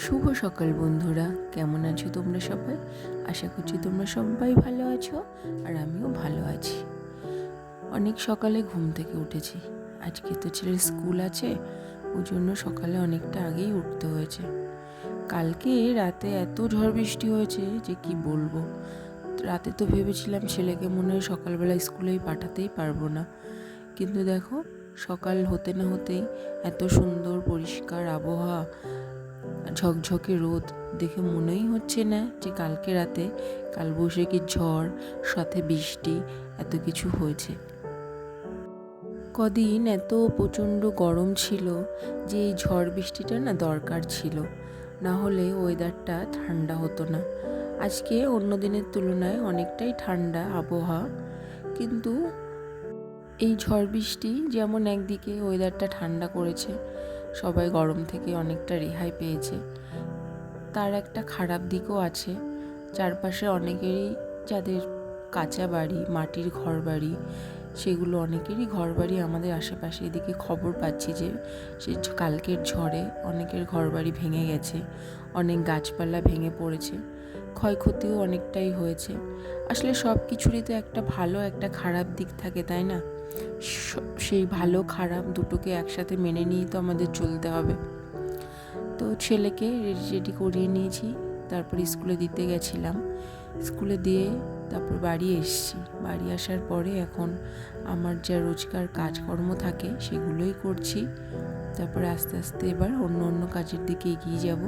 শুভ সকাল বন্ধুরা, কেমন আছো তোমরা সবাই? আশা করছি তোমরা সবাই ভালো আছো আর আমিও ভালো আছি। অনেক সকালে ঘুম থেকে উঠেছি। আজকে তো ছেলের স্কুল আছে, ওই জন্য সকালে অনেকটা আগেই উঠতে হয়েছে। কালকে রাতে এত ঝড় বৃষ্টি হয়েছে যে কি বলবো। রাতে তো ভেবেছিলাম ছেলেকে মনে হয় সকালবেলা স্কুলেই পাঠাতেই পারবো না, কিন্তু দেখো সকাল হতে না হতেই এত সুন্দর পরিষ্কার আবহাওয়া, ঝকঝকে রোদ দেখে মনেই হচ্ছে না যে কালকে রাতে কালবৈশাখী ঝড় সাথে বৃষ্টি এত কিছু হয়েছে। কদিন এত প্রচণ্ড গরম ছিল যে এই ঝড় বৃষ্টিটা না দরকার ছিল, না হলে ওয়েদারটা ঠান্ডা হতো না। আজকে অন্য দিনের তুলনায় অনেকটাই ঠান্ডা আবহাওয়া, কিন্তু এই ঝড় বৃষ্টি যেমন একদিকে ওয়েদারটা ঠান্ডা করেছে, সবাই গরম থেকে অনেকটা রেহাই পেয়েছে, তার একটা খারাপ দিকও আছে। চারপাশে অনেকেরই যাদের কাঁচা বাড়ি, মাটির ঘর বাড়ি, সেগুলো অনেকেরই ঘর বাড়ি আমাদের আশেপাশে এদিকে খবর পাচ্ছি যে সে কালকের ঝড়ে অনেকের ঘর বাড়ি ভেঙে গেছে, অনেক গাছপালা ভেঙে পড়েছে, ক্ষয়ক্ষতিও অনেকটাই হয়েছে। আসলে সব কিছুরই তো একটা ভালো একটা খারাপ দিক থাকে, তাই না? সেই ভালো খারাপ দুটোকে একসাথে মেনে নিয়েই তো আমাদের চলতে হবে। তো ছেলেকে রেডি করিয়ে নিয়েছি, তারপর স্কুলে দিতে গেছিলাম। স্কুলে দিয়ে তারপর বাড়ি এসেছি। বাড়ি আসার পরে এখন আমার যা রোজকার কাজকর্ম থাকে সেগুলোই করছি। তারপরে আস্তে আস্তে এবার অন্য অন্য কাজের দিকে এগিয়ে যাব।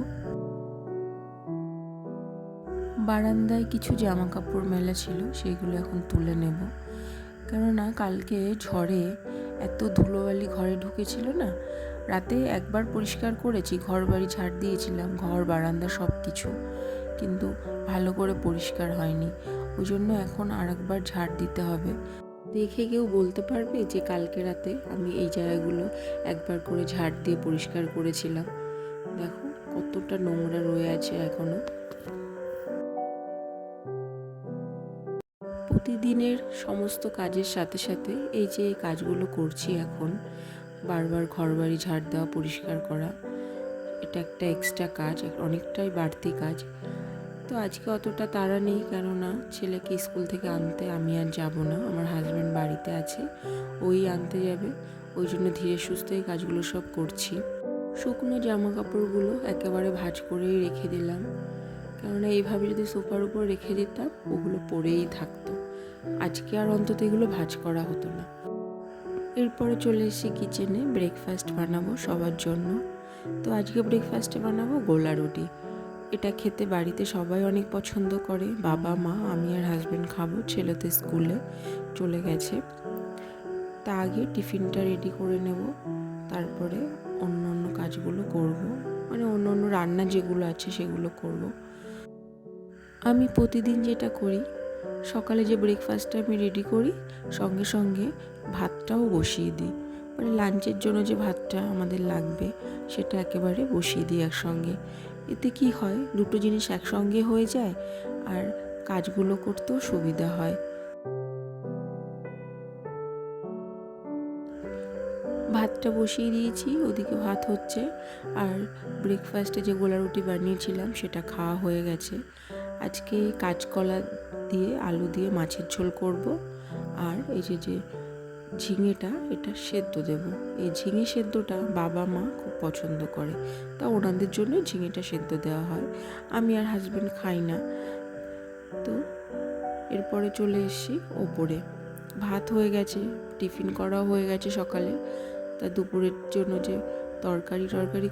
বারান্দায় কিছু জামা কাপড় মেলা ছিল, সেগুলো এখন তুলে নেব। কেননা কালকে ঝড়ে এত ধুলোবালি ঘরে ঢুকেছিল না, রাতে একবার পরিষ্কার করেছি, ঘর বাড়ি ঝাড় দিয়েছিলাম, ঘর বারান্দা সব কিছু, কিন্তু ভালো করে পরিষ্কার হয়নি। ওই জন্য এখন আরেকবার ঝাড় দিতে হবে। দেখে কেউ বলতে পারবে যে কালকে রাতে আমি এই জায়গাগুলো একবার করে ঝাড় দিয়ে পরিষ্কার করেছিলাম? দেখো কতটা নোংরা রয়ে আছে এখনো। প্রতিদিনের সমস্ত কাজের সাথে সাথে এই যে কাজগুলো করছি এখন, বারবার ঘর বাড়ি ঝাড় দেওয়া, পরিষ্কার করা, এটা একটা এক্সট্রা কাজ, অনেকটাই বাড়তি কাজ। তো আজকে অতটা তাড়া নেই, কেননা ছেলেকে স্কুল থেকে আনতে আমি আর যাব না, আমার হাজব্যান্ড বাড়িতে আছে, ওই আনতে যাবে। ওই জন্য ধীরে সুস্থে এই কাজগুলো সব করছি। শুকনো জামা কাপড়গুলো একেবারে ভাঁজ করেই রেখে দিলাম, কেননা এইভাবে যদি সোফার উপর রেখে দিতাম ওগুলো পরেই থাকতো। আজকে আর অন্তত এগুলো ভাঁজ করা হতো না। এরপরে চলে এসেছি কিচেনে, ব্রেকফাস্ট বানাবো সবার জন্য। তো আজকে ব্রেকফাস্টে বানাবো গোলা রুটি। এটা খেতে বাড়িতে সবাই অনেক পছন্দ করে, বাবা মা, আমি আর হাজব্যান্ড খাবো, ছেলে তো স্কুলে চলে গেছে। তা আগে টিফিনটা রেডি করে নেব, তারপরে অন্য অন্য কাজগুলো করব, মানে অন্য অন্য রান্না যেগুলো আছে সেগুলো করব। আমি প্রতিদিন যেটা করি, সকালে যে ব্রেকফাস্টটা আমি রেডি করি, সঙ্গে সঙ্গে ভাতটাও বসিয়ে দিই, মানে লাঞ্চের জন্য যে ভাতটা আমাদের লাগবে সেটা একেবারে বসিয়ে দিই একসঙ্গে। এতে কি হয়, দুটো জিনিস একসঙ্গে হয়ে যায় আর কাজগুলো করতেও সুবিধা হয়। ভাতটা বসিয়ে দিয়েছি, ওদিকে ভাত হচ্ছে, আর ব্রেকফাস্টে যে গোলা রুটি বানিয়েছিলাম সেটা খাওয়া হয়ে গেছে। আজকে কাঁচকলা দিয়ে আলু দিয়ে মাছের ঝোল করব, আর এই যে ঝিঙেটা এটা সেদ্ধ দেব। এই ঝিঙে সেদ্ধটা বাবা মা খুব পছন্দ করে, তা ওনাদের জন্য ঝিঙেটা সেদ্ধ দেওয়া হয়, আমি আর হাজব্যান্ড খাই না। তো এরপরে চলে এসেছি ওপরে। ভাত হয়ে গেছে, টিফিন করাও হয়ে গেছে সকালে। তা দুপুরের জন্য যে তরকারি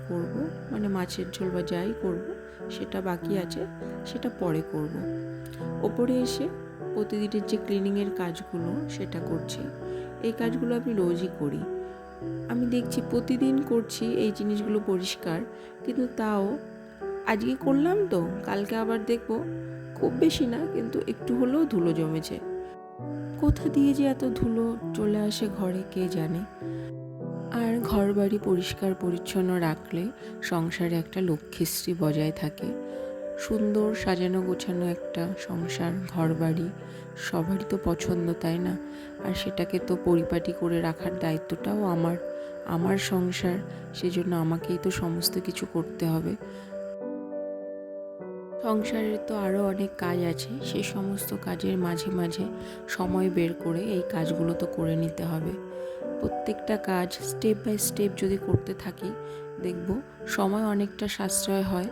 করব, মানে মাছের ঝোল বা যাই করব, সেটা বাকি আছে, সেটা পরে করব। ওপরে এসে প্রতিদিনের যে ক্লিনিংয়ের কাজগুলো সেটা করছি। এই কাজগুলো আমি রোজই করি, আমি দেখছি প্রতিদিন করছি এই জিনিসগুলো পরিষ্কার, কিন্তু তাও আজকে করলাম তো কালকে আবার দেখব খুব বেশি না, কিন্তু একটু হলেও ধুলো জমেছে। কোথা দিয়ে যে এত ধুলো চলে আসে ঘরে কে জানে। আর ঘর বাড়ি পরিষ্কার পরিচ্ছন্ন রাখলে সংসারে একটা লক্ষ্মীশ্রী বজায় থাকে। সুন্দর সাজানো গোছানো একটা সংসার, ঘর বাড়ি সবারই তো পছন্দ, তাই না? আর সেটাকে তো পরিপাটি করে রাখার দায়িত্বটাও আমার সংসার, সেজন্য আমাকেই তো সমস্ত কিছু করতে হবে। সংসারের তো আরও অনেক কাজ আছে, সেই সমস্ত কাজের মাঝে মাঝে সময় বের করে এই কাজগুলো তো করে নিতে হবে। প্রত্যেকটা কাজ স্টেপ বাই স্টেপ যদি করতে থাকি, দেখব সময় অনেকটা সাশ্রয় হয়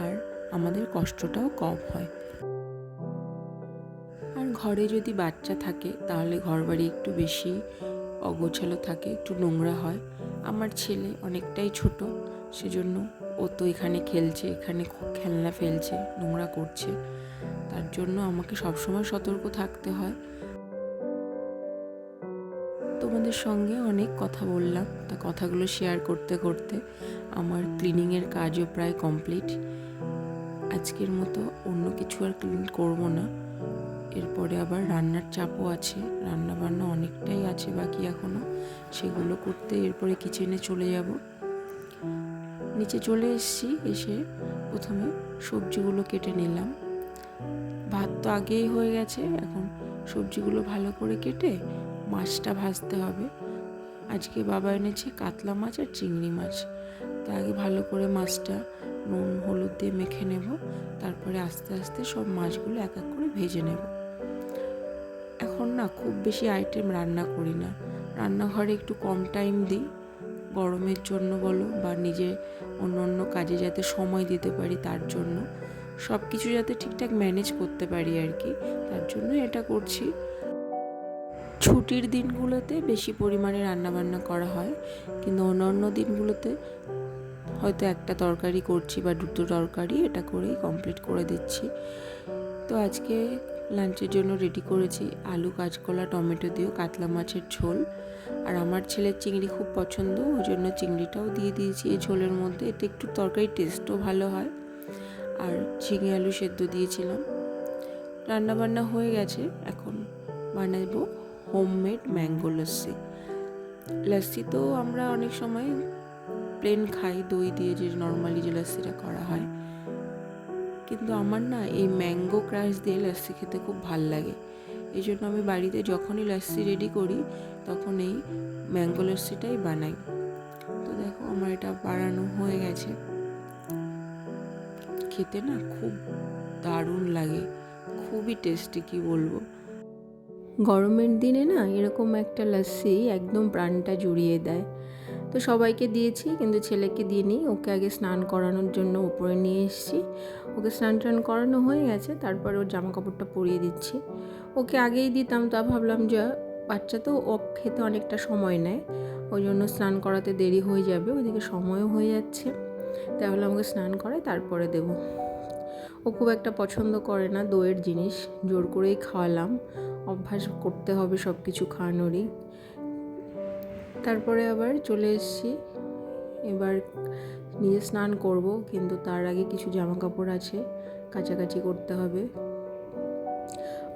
আর আমাদের কষ্টটাও কম হয়। আর ঘরে যদি বাচ্চা থাকে তাহলে ঘরবাড়ি একটু বেশি অগোছালো থাকে, একটু নোংরা হয়। আমার ছেলে অনেকটাই ছোট, সেজন্য ও তো এখানে খেলছে, এখানে খেলনা ফেলছে, নোংরা করছে, তার জন্য আমাকে সবসময় সতর্ক থাকতে হয়। তোমাদের সঙ্গে অনেক কথা বললাম, তা কথাগুলো শেয়ার করতে করতে আমার ক্লিনিংয়ের কাজও প্রায় কমপ্লিট। আজকের মতো অন্য কিছু আর ক্লিন করব না, এরপরে আবার রান্নার চাপও আছে, রান্না বান্না অনেকটাই আছে বাকি এখনও, সেগুলো করতে এরপরে কিচেনে চলে যাব। নিচে চলে এসেছি, এসে প্রথমে সবজিগুলো কেটে নিলাম। ভাত তো আগেই হয়ে গেছে, এখন সবজিগুলো ভালো করে কেটে মাছটা ভাজতে হবে। আজকে বাবা এনেছে কাতলা মাছ আর চিংড়ি মাছ, তা আগে ভালো করে মাছটা নুন হলুদ দিয়ে মেখে নেব, তারপরে আস্তে আস্তে সব মাছগুলো এক এক করে ভেজে নেব। এখন না খুব বেশি আইটেম রান্না করি না, রান্নাঘরে একটু কম টাইম দিই, গরমের জন্য বলো বা নিজে অন্য অন্য কাজে যাতে সময় দিতে পারি, তার জন্য সব কিছু যাতে ঠিকঠাক ম্যানেজ করতে পারি আর কি, তার জন্য এটা করছি। ছুটির দিনগুলোতে বেশি পরিমাণে রান্নাবান্না করা হয়, কিন্তু অন্য দিনগুলোতে হয়তো একটা তরকারি করছি বা দুটো তরকারি, এটা করেই কমপ্লিট করে দিচ্ছি। তো আজকে লাঞ্চের জন্য রেডি করেছি আলু কাঁচকলা টমেটো দিয়ে কাতলা মাছের ঝোল, আর আমার ছেলের চিংড়ি খুব পছন্দ, ওই জন্য চিংড়িটাও দিয়ে দিয়েছি এই ঝোলের মধ্যে, এতে একটু তরকারির টেস্টও ভালো হয়। আর ঝিঙে আলু সেদ্ধ দিয়েছিলাম। রান্নাবান্না হয়ে গেছে, এখন বানাবো হোমমেড ম্যাঙ্গো লস্যি। লস্যি তো আমরা অনেক সময় প্লেন খাই দই দিয়ে, যে নর্মালি যে লস্যিটা করা হয়, কিন্তু আমার না এই ম্যাঙ্গো ক্রাশ দিয়ে লস্যি খেতে খুব ভাল লাগে। এই জন্য আমি বাড়িতে যখনই লস্যি রেডি করি তখন এই ম্যাঙ্গো লস্যিটাই বানাই। তো দেখো আমার এটা বানানো হয়ে গেছে, খেতে না খুব দারুণ লাগে, খুবই টেস্টি, কি বলবো। গরমের দিনে না এরকম একটা লস্যি একদম প্রাণটা জুড়িয়ে দেয়। তো সবাইকে দিয়েছি, কিন্তু ছেলেকে দিইনি, ওকে আগে স্নান করানোর জন্য উপরে নিয়ে এসেছি। ওকে স্নান টান করানো হয়ে গেছে, তারপরে ওর জামা কাপড়টা পরিয়ে দিচ্ছি। ওকে আগেই দিতাম, তা ভাবলাম যে বাচ্চা তো ও খেতে অনেকটা সময় নেয়, ওই জন্য স্নান করাতে দেরি হয়ে যাবে, ওইদিকে সময়ও হয়ে যাচ্ছে, তাহলে আমাকে স্নান করাই তারপরে দেবো। ও খুব একটা পছন্দ করে না দইয়ের জিনিস, জোর করেই খাওয়ালাম, অভ্যাস করতে হবে সব কিছু খাওয়ানোরই। তারপরে আবার চলে এসেছি, এবার নিজে স্নান করব, কিন্তু তার আগে কিছু জামা কাপড় আছে কাচাকাচি করতে হবে।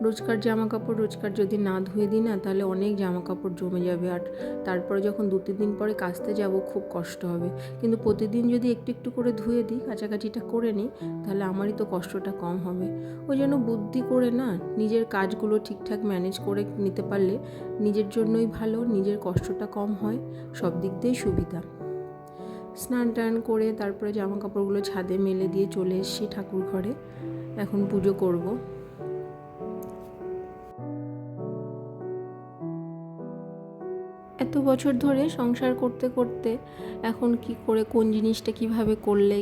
রোজকার জামা কাপড় রোজকার যদি না ধুয়ে দিই না, তাহলে অনেক জামা কাপড় জমে যাবে, আর তারপরে যখন 2-3 দিন পরে কাচতে যাব খুব কষ্ট হবে। কিন্তু প্রতিদিন যদি একটু একটু করে ধুয়ে দিই, কাচাকাচিটা করে নিই, তাহলে আমারই তো কষ্টটা কম হবে। ওই জন্য বুদ্ধি করে না নিজের কাজগুলো ঠিকঠাক ম্যানেজ করে নিতে পারলে নিজের জন্যই ভালো, নিজের কষ্টটা কম হয়, সব দিক দিয়েই সুবিধা। স্নান টান করে তারপরে জামা কাপড়গুলো ছাদে মেলে দিয়ে চলে এসেছি ঠাকুর ঘরে, এখন পুজো করব। এত বছর ধরে সংসার করতে করতে এখন কি করে কোন জিনিসটা কিভাবে করলে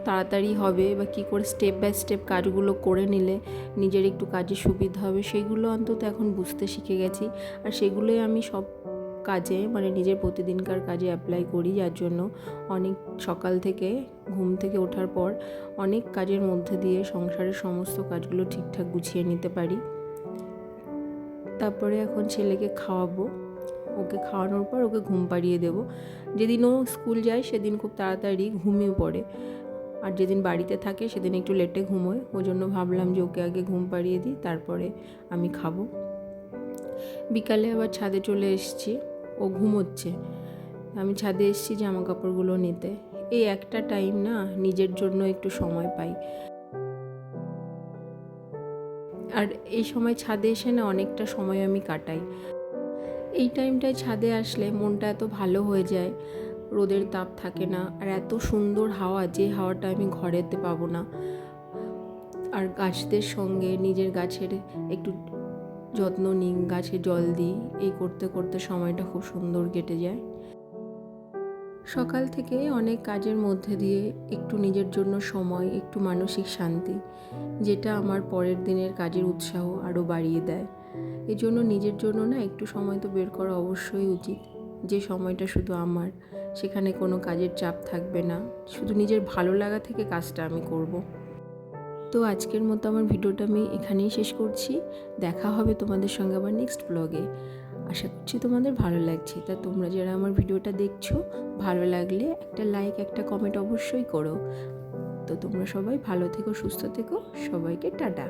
তাড়াতাড়ি হবে, বা কি করে স্টেপ বাই স্টেপ কাজগুলো করে নিলে নিজের একটু কাজে সুবিধা হবে, সেগুলো অন্তত এখন বুঝতে শিখে গেছি। আর সেগুলোই আমি সব কাজে, মানে নিজের প্রতিদিনকার কাজে অ্যাপ্লাই করি, যার জন্য অনেক সকাল থেকে ঘুম থেকে ওঠার পর অনেক কাজের মধ্যে দিয়ে সংসারের সমস্ত কাজগুলো ঠিকঠাক গুছিয়ে নিতে পারি। তারপরে এখন ছেলেকে খাওয়াবো, ওকে খাওয়ানোর পর ওকে ঘুম পাড়িয়ে দেবো। যেদিন ও স্কুল যায় সেদিন খুব তাড়াতাড়ি ঘুমিয়ে পড়ে, আর যেদিন বাড়িতে থাকে সেদিন একটু লেটে ঘুমোয়, ওই জন্য ভাবলাম যে ওকে আগে ঘুম পাড়িয়ে দিই, তারপরে আমি খাবো। বিকালে আবার ছাদে চলে এসেছি, ও ঘুমোচ্ছে, আমি ছাদে এসেছি জামা কাপড়গুলো নিতে। এই একটা টাইম না নিজের জন্য একটু সময় পাই, আর এই সময় ছাদে এসে না অনেকটা সময় আমি কাটাই। এই টাইমটায় ছাদে আসলে মনটা এত ভালো হয়ে যায়, রোদের তাপ থাকে না, আর এত সুন্দর হাওয়া, যে হাওয়াটা আমি ঘরেতে পাবো না। আর গাছদের সঙ্গে নিজের গাছের একটু যত্ন নিই, গাছে জল দিই, এই করতে করতে সময়টা খুব সুন্দর কেটে যায়। সকাল থেকে অনেক কাজের মধ্যে দিয়ে একটু নিজের জন্য সময়, একটু মানসিক শান্তি, যেটা আমার পরের দিনের কাজের উৎসাহ আরও বাড়িয়ে দেয়। এজন্য নিজের জন্য না একটু সময় তো বের করা অবশ্যই উচিত, যে সময়টা শুধু আমার, সেখানে কোনো কাজের চাপ থাকবে না, শুধু নিজের ভালো লাগা থেকে কাজটা আমি করব। তো আজকের মতো আমার ভিডিওটা আমি এখানেই শেষ করছি। দেখা হবে তোমাদের সঙ্গে আবার নেক্সট ব্লগে। আশা করছি তোমাদের ভালো লাগছে। তা তোমরা যারা আমার ভিডিওটা দেখছো, ভালো লাগলে একটা লাইক, একটা কমেন্ট অবশ্যই করো। তো তোমরা সবাই ভালো থেকো, সুস্থ থেকো, সবাইকে টাটা।